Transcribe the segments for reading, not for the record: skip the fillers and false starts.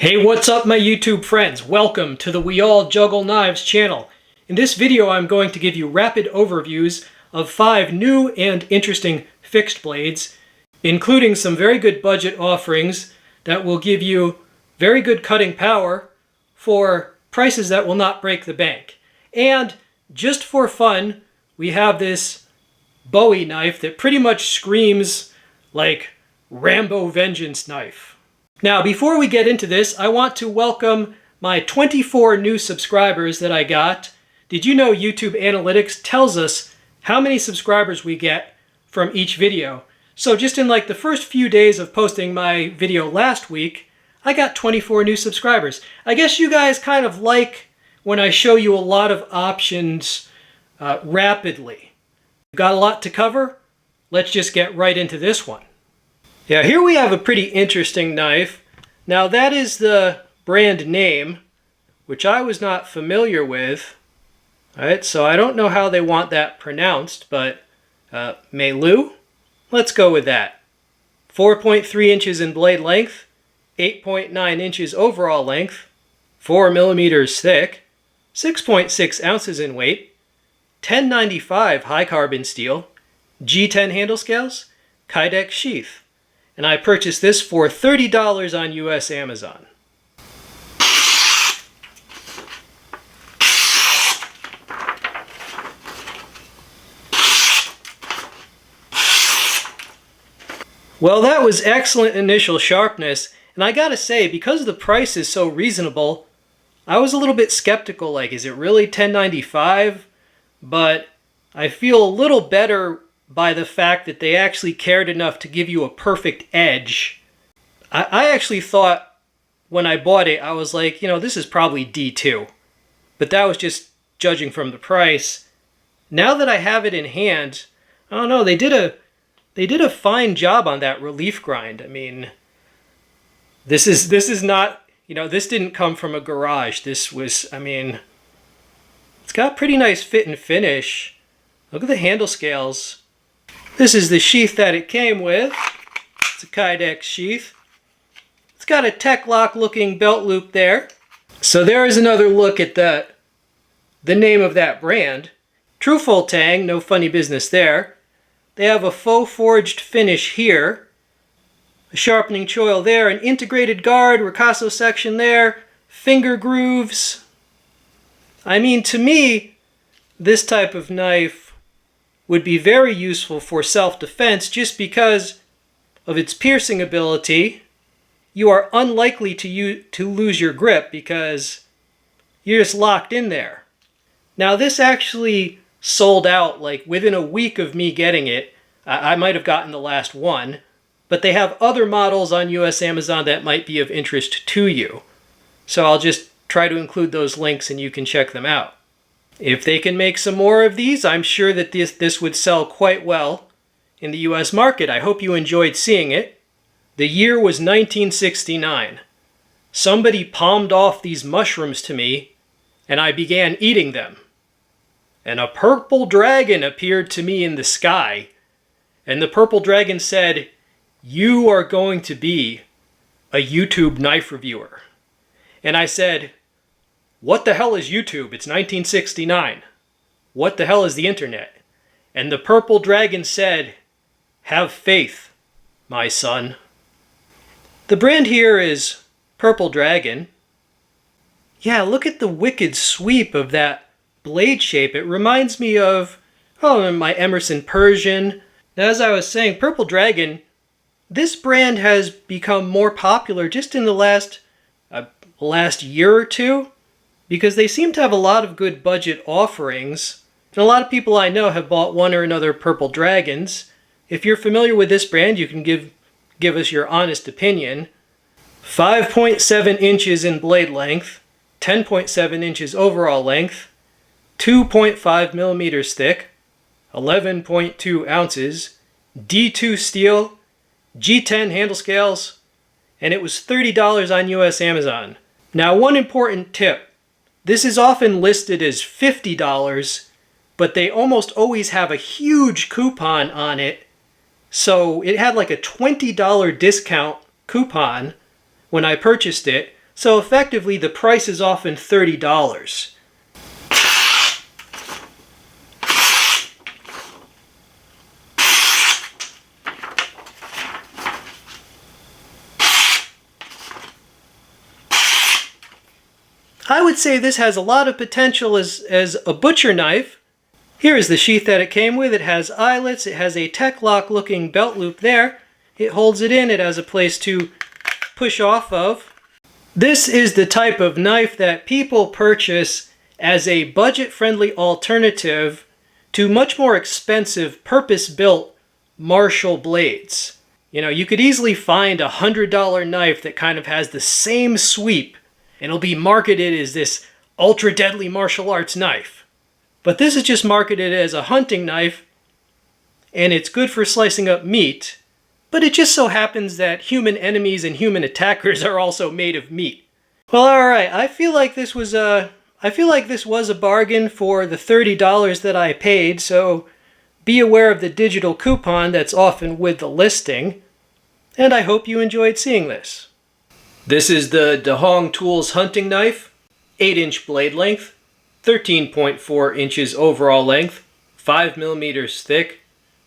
Hey, what's up my YouTube friends? Welcome to the We All Juggle Knives channel. In this video I'm going to give you rapid overviews of 5 new and interesting fixed blades, including some very good budget offerings that will give you very good cutting power for prices that will not break the bank. And just for fun, we have this Bowie knife that pretty much screams like Rambo Vengeance knife. Now, before we get into this, I want to welcome my 24 new subscribers that I got. Did you know YouTube Analytics tells us how many subscribers we get from each video? So just in like the first few days of posting my video last week, I got 24 new subscribers. I guess you guys kind of like when I show you a lot of options rapidly. We've got a lot to cover. Let's just get right into this one. Yeah, here we have a pretty interesting knife. Now that is the brand name, which I was not familiar with. Alright, so I don't know how they want that pronounced, but Melu? Let's go with that. 4.3 inches in blade length, 8.9 inches overall length, 4 millimeters thick, 6.6 ounces in weight, 1095 high carbon steel, G10 handle scales, Kydex sheath. And I purchased this for $30 on US Amazon. Well, that was excellent initial sharpness, and I gotta say, because the price is so reasonable, I was a little bit skeptical, like, is it really $10.95? But I feel a little better by the fact that they actually cared enough to give you a perfect edge. I actually thought when I bought it, I was like, you know, this is probably D2. But that was just judging from the price. Now that I have it in hand, I don't know, they did a fine job on that relief grind. I mean, this is not, you know, this didn't come from a garage. This was, I mean, it's got pretty nice fit and finish. Look at the handle scales. This is the sheath that it came with. It's a Kydex sheath. It's got a Tech-Lock looking belt loop there. So there is another look at the name of that brand. True Full Tang, no funny business there. They have a faux forged finish here. A sharpening choil there, an integrated guard, ricasso section there, finger grooves. I mean, to me, this type of knife would be very useful for self-defense just because of its piercing ability. You are unlikely to lose your grip because you're just locked in there. Now this actually sold out like within a week of me getting it. I might have gotten the last one, but they have other models on US Amazon that might be of interest to you. So I'll just try to include those links and you can check them out. If they can make some more of these, I'm sure that this would sell quite well in the US market. I hope you enjoyed seeing it. The year was 1969. Somebody palmed off these mushrooms to me, and I began eating them. And a purple dragon appeared to me in the sky, and the purple dragon said, "You are going to be a YouTube knife reviewer." And I said, "What the hell is YouTube? It's 1969. What the hell is the internet?" And the purple dragon said, "Have faith, my son." The brand here is Purple Dragon. Yeah, look at the wicked sweep of that blade shape. It reminds me of, my Emerson Persian. As I was saying, Purple Dragon, this brand has become more popular just in the last year or two, because they seem to have a lot of good budget offerings. And a lot of people I know have bought one or another Purple Dragons. If you're familiar with this brand, you can give us your honest opinion. 5.7 inches in blade length, 10.7 inches overall length, 2.5 millimeters thick, 11.2 ounces, D2 steel, G10 handle scales, and it was $30 on US Amazon. Now, one important tip. This is often listed as $50, but they almost always have a huge coupon on it. So it had like a $20 discount coupon when I purchased it. So effectively, the price is often $30. I would say this has a lot of potential as a butcher knife. Here is the sheath that it came with. It has eyelets. It has a Tech-Lock looking belt loop there. It holds it in. It has a place to push off of. This is the type of knife that people purchase as a budget-friendly alternative to much more expensive purpose-built Marshall blades. You know, you could easily find a $100 knife that kind of has the same sweep, and it'll be marketed as this ultra deadly martial arts knife. But this is just marketed as a hunting knife, and it's good for slicing up meat, but it just so happens that human enemies and human attackers are also made of meat. Well, alright, I feel like this was a bargain for the $30 that I paid, so be aware of the digital coupon that's often with the listing, and I hope you enjoyed seeing this. This is the Dehong Tools hunting knife, 8-inch blade length, 13.4 inches overall length, 5 millimeters thick,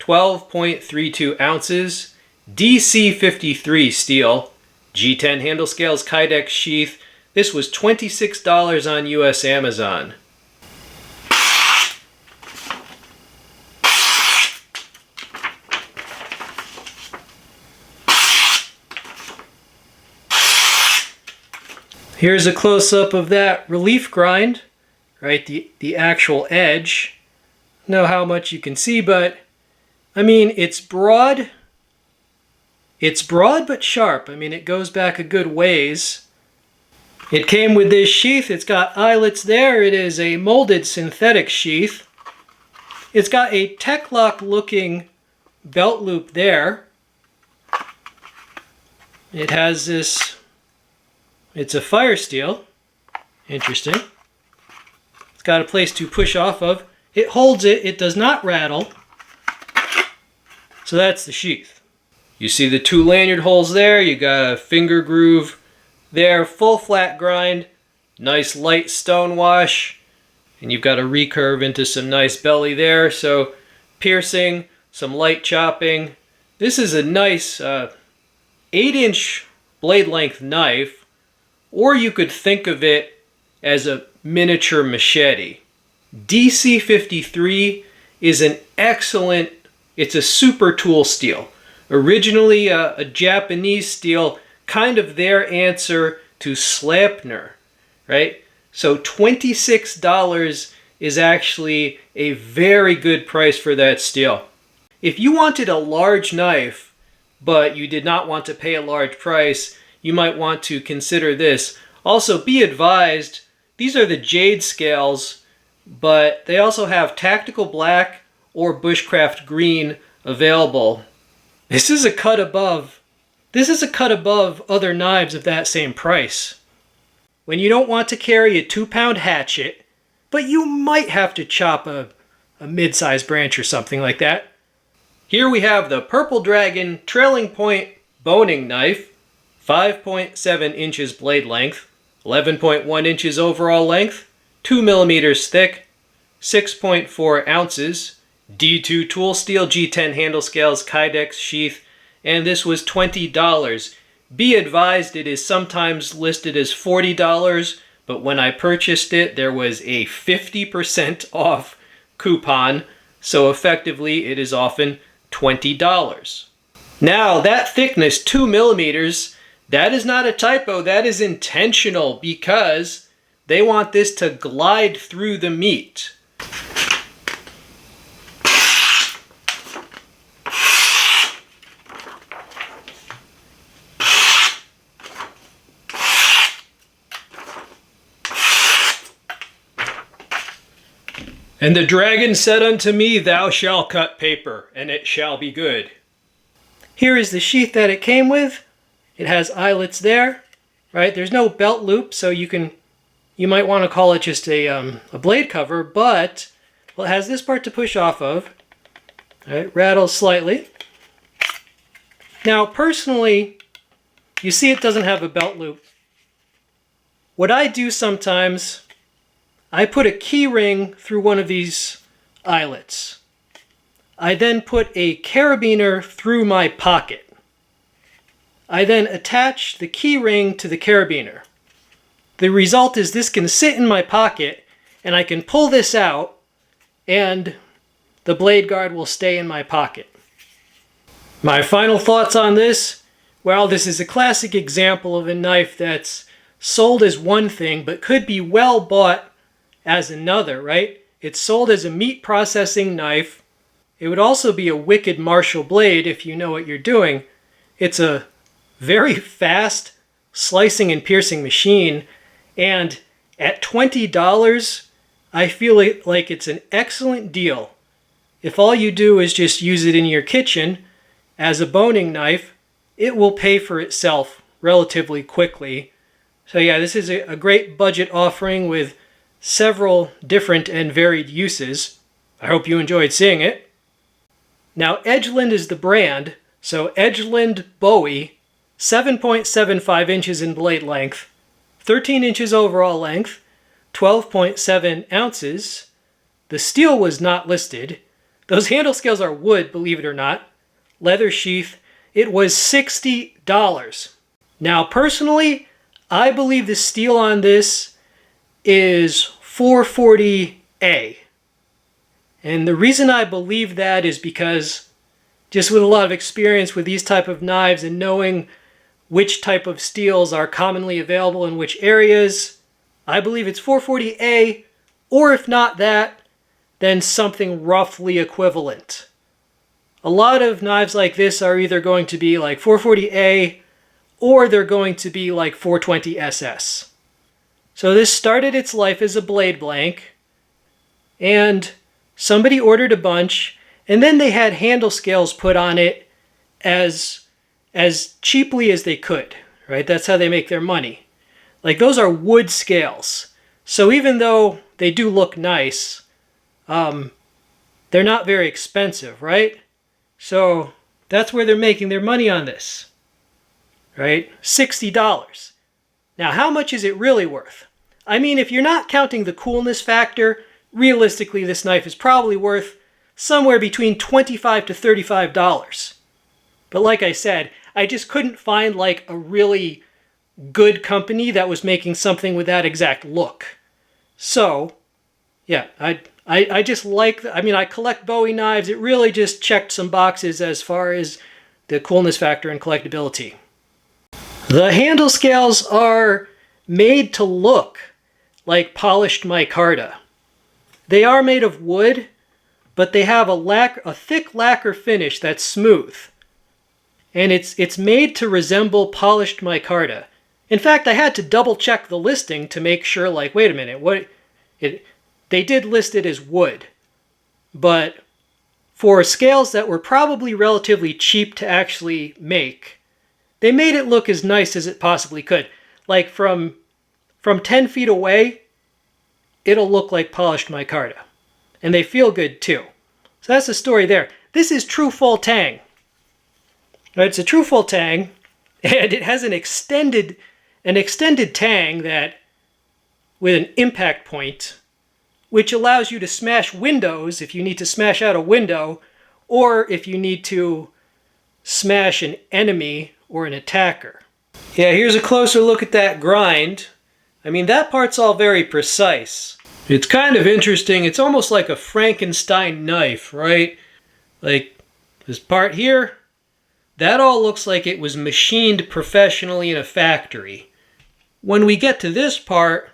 12.32 ounces, DC53 steel, G10 handle scales, Kydex sheath. This was $26 on US Amazon. Here's a close-up of that relief grind, right? The actual edge. I don't know how much you can see, but I mean, it's broad. It's broad but sharp. I mean, it goes back a good ways. It came with this sheath. It's got eyelets there. It is a molded synthetic sheath. It's got a Tech-Lock looking belt loop there. It has this, it's a fire steel. Interesting. It's got a place to push off of. It holds it. It does not rattle. So that's the sheath. You see the two lanyard holes there. You got a finger groove there, full flat grind, nice light stone wash, and you've got a recurve into some nice belly there. So piercing, some light chopping. This is a nice 8-inch blade length knife, or you could think of it as a miniature machete. DC53 is an excellent, it's a super tool steel. Originally a Japanese steel, kind of their answer to Slampner, right? So $26 is actually a very good price for that steel. If you wanted a large knife, but you did not want to pay a large price, you might want to consider this. Also, be advised, these are the jade scales, but they also have tactical black or bushcraft green available. This is a cut above other knives of that same price. When you don't want to carry a 2-pound hatchet, but you might have to chop a mid-sized branch or something like that. Here we have the Purple Dragon Trailing Point Boning Knife, 5.7 inches blade length, 11.1 inches overall length, 2 millimeters thick, 6.4 ounces, D2 tool steel, G10 handle scales, Kydex sheath, and this was $20. Be advised, it is sometimes listed as $40, but when I purchased it, there was a 50% off coupon, so effectively it is often $20. Now, that thickness, 2 millimeters, that is not a typo, that is intentional because they want this to glide through the meat. And the dragon said unto me, Thou shalt cut paper, and it shall be good. Here is the sheath that it came with. It has eyelets there, right? There's no belt loop, so you might want to call it just a blade cover, but well, it has this part to push off of. Right, rattles slightly. Now, personally, you see it doesn't have a belt loop. What I do sometimes, I put a key ring through one of these eyelets. I then put a carabiner through my pocket. I then attach the key ring to the carabiner. The result is this can sit in my pocket and I can pull this out and the blade guard will stay in my pocket. My final thoughts on this, well, this is a classic example of a knife that's sold as one thing but could be well bought as another, right? It's sold as a meat processing knife. It would also be a wicked Marshall blade if you know what you're doing. It's a very fast slicing and piercing machine, and at $20, I feel like it's an excellent deal. If all you do is just use it in your kitchen as a boning knife, it will pay for itself relatively quickly. So yeah, this is a great budget offering with several different and varied uses. I hope you enjoyed seeing it. Now, Edgeland is the brand, so Edgeland Bowie, 7.75 inches in blade length, 13 inches overall length, 12.7 ounces. The steel was not listed. Those handle scales are wood, believe it or not. Leather sheath. It was $60. Now, personally, I believe the steel on this is 440A. And the reason I believe that is because just with a lot of experience with these type of knives and knowing which type of steels are commonly available in which areas, I believe it's 440A, or if not that, then something roughly equivalent. A lot of knives like this are either going to be like 440A or they're going to be like 420 SS. So this started its life as a blade blank, and somebody ordered a bunch, and then they had handle scales put on it as cheaply as they could, right? That's how they make their money. Like, those are wood scales. So even though they do look nice, they're not very expensive, right? So that's where they're making their money on this, right? $60. Now, how much is it really worth? I mean, if you're not counting the coolness factor, realistically, this knife is probably worth somewhere between $25 to $35. But like I said, I just couldn't find like a really good company that was making something with that exact look. So, yeah, I just like, I collect Bowie knives. It really just checked some boxes as far as the coolness factor and collectability. The handle scales are made to look like polished micarta. They are made of wood, but they have a thick lacquer finish that's smooth. And it's made to resemble polished micarta. In fact, I had to double check the listing to make sure, like, wait a minute, they did list it as wood. But for scales that were probably relatively cheap to actually make, they made it look as nice as it possibly could. Like from 10 feet away, it'll look like polished micarta. And they feel good too. So that's the story there. This is true full tang. Right, it's a true full tang, and it has an extended tang that with an impact point, which allows you to smash windows if you need to smash out a window, or if you need to smash an enemy or an attacker. Yeah, here's a closer look at that grind. I mean, that part's all very precise. It's kind of interesting. It's almost like a Frankenstein knife, right? Like this part here, that all looks like it was machined professionally in a factory. When we get to this part,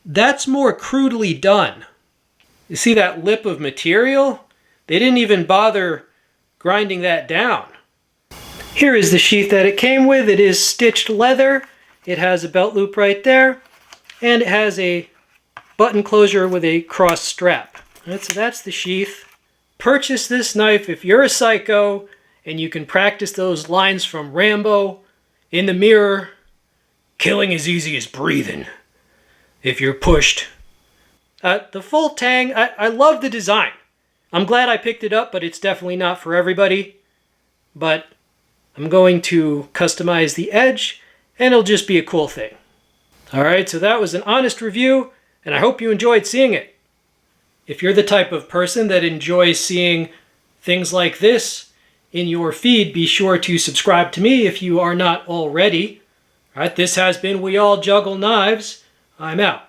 that's more crudely done. You see that lip of material? They didn't even bother grinding that down. Here is the sheath that it came with. It is stitched leather. It has a belt loop right there, and it has a button closure with a cross strap. That's the sheath. Purchase this knife if you're a psycho and you can practice those lines from Rambo in the mirror. Killing as easy as breathing if you're pushed. The full tang, I love the design. I'm glad I picked it up, but it's definitely not for everybody. But I'm going to customize the edge, and it'll just be a cool thing. Alright, so that was an honest review, and I hope you enjoyed seeing it. If you're the type of person that enjoys seeing things like this in your feed, be sure to subscribe to me if you are not already. Alright, this has been We All Juggle Knives. I'm out.